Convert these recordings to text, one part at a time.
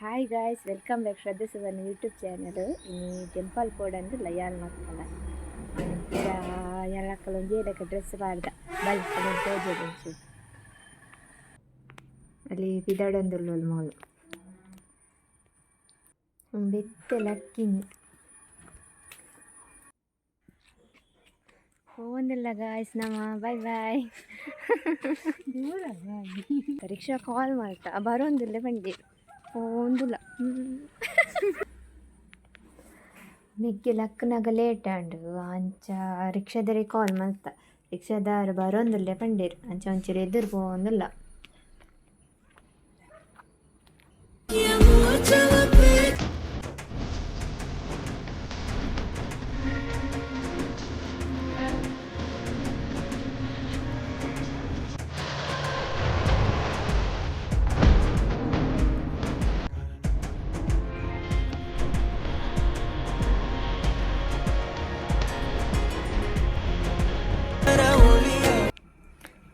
Hi guys, welcome back ಶ್ರದ್ಧಾ ಸುವರ್ಣ YouTube channel. ಇನ್ನು temple ಪೋಡಂದು ಯಾಲ್ ಮಕ್ಕಳ ಯಾಲಕ್ಕಲ ಒಂಜೇದಕ್ಕೆ dress ಪಾಡ್ದ bulk ತೋಜೊಂದು ಅಲ್ಲಿ ಪಿದಾಡೊಂದುಲ್ಲ ಮೋಲು ಬೆತ್ತೆ ಲಕ್ಕಿನಿ ಹೋಂದಿಲ್ಲ ಗಾಯ್ಸ್ ನಮ್ಮ ಬಾಯ್ ಬಾಯ್ ರಿಕ್ಷಾ ಕಾಲ್ ಮಾಡ್ತಾ ಬರೋಂದಿಲ್ಲ ಬಂಡಿ ಒಂದಿಲ್ಲ ನಿಕ್ಕೆ ಲಕ್ಕನಾಗ ಲೇಟ್ ಆಂಡು ಅಂಚ ರಿಕ್ಷಾದರಿ ಕಾಲ್ ಮಾಡ್ತಾ ರಿಕ್ಷಾದಾರು ಬರೋಂದಿಲ್ಲ ಪಂಡೇರು ಅಂಚ ಒಂಚೂರು ಎದುರು ಪೋಂದಿಲ್ಲ.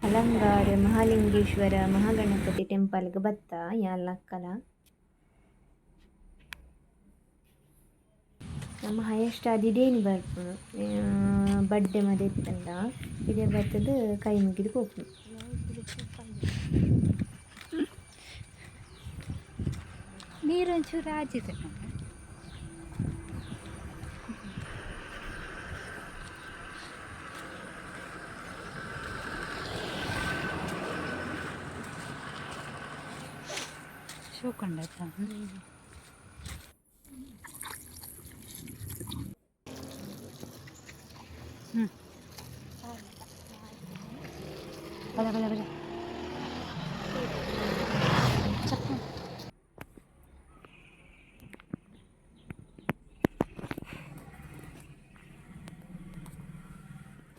ಅಲಂಗಾರ ಮಹಾಲಿಂಗೇಶ್ವರ ಮಹಾಗಣಪತಿ ಟೆಂಪಲ್ಗೆ ಬತ್ತ ಯಾಲಕ್ಕಲ ನಮ್ಮ ಹೈಯೆಸ್ಟ್ ಅದಿಡೇನು ಬರ್ಪುನು ಬಡ್ಡೆ ಮದ ಇತ್ತಂಡ ಇದೇ ಬರ್ತದ ಕೈ ಮುಗಿದು ಹೋಗ್ನು. ನೀರೊಂಚೂರು ಆಚಿದೆ ಶೋಕೊಂಡಾಯ್ತ. ಬಲ ಬಲ ಬಲ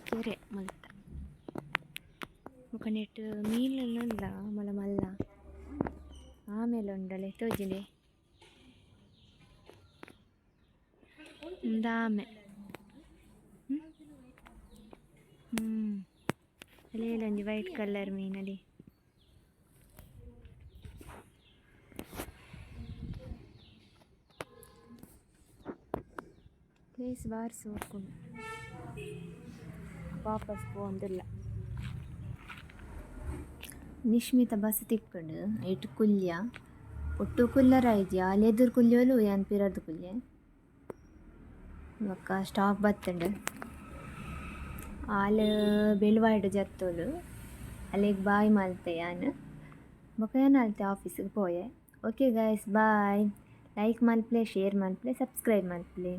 ಕೆರೆ ಮಲ್ತ ಮುಖನೆಟ್ಟು ಮೀನೆಲ್ಲ ಉಂಡ ಮಲ ಮಲ್ಲ ಆಮೇಲೆ ಉಂಡಲೆ ತೋಜಿಲೆ ಆಮೆ ಅಲ್ಲೆಲ್ಲ ಒಂಜಿ ವೈಟ್ ಕಲರ್ ಮೀನಲ್ಲಿ ಪ್ಲೇಸ್ ಬಾರಿ ಸೋರ್ಕೊಂಡು ವಾಪಸ್ ಪೋಂದಿಲ್ಲ. ನಿಶ್ಮಿತ ಬಸ್ ತಿಕ್ಕಂಡು ಇಟ್ಟು ಕುಲ್ಯ ಒಟ್ಟು ಕುಲ್ಲರ ಐತಿ ಅಲ್ಲಿ ಎದುರು ಕುಲ್ಯೋಲು ಯಾನ್ ಪಿರರ್ದು ಕುಲ್ಯ ಬೊಕ್ಕ ಸ್ಟಾಪ್ ಬತ್ತಂಡು ಆಲ್ ಬೆಳುವಾಯ್ಡು ಜತ್ತೋಲು ಅಲ್ಲಿಗೆ ಬಾಯ್ ಮಲ್ತೆ ಯಾನ್ ಬೊಕ್ಕ ಏನು ಅಲ್ತೆ ಆಫೀಸಿಗೆ ಪೋಯೆ. Okay guys bye. ಲೈಕ್ ಮಲ್ಪ್ಲೆ, ಶೇರ್ ಮಲ್ಪ್ಲೆ, ಸಬ್ಸ್ಕ್ರೈಬ್ ಮಲ್ಪ್ಲೆ.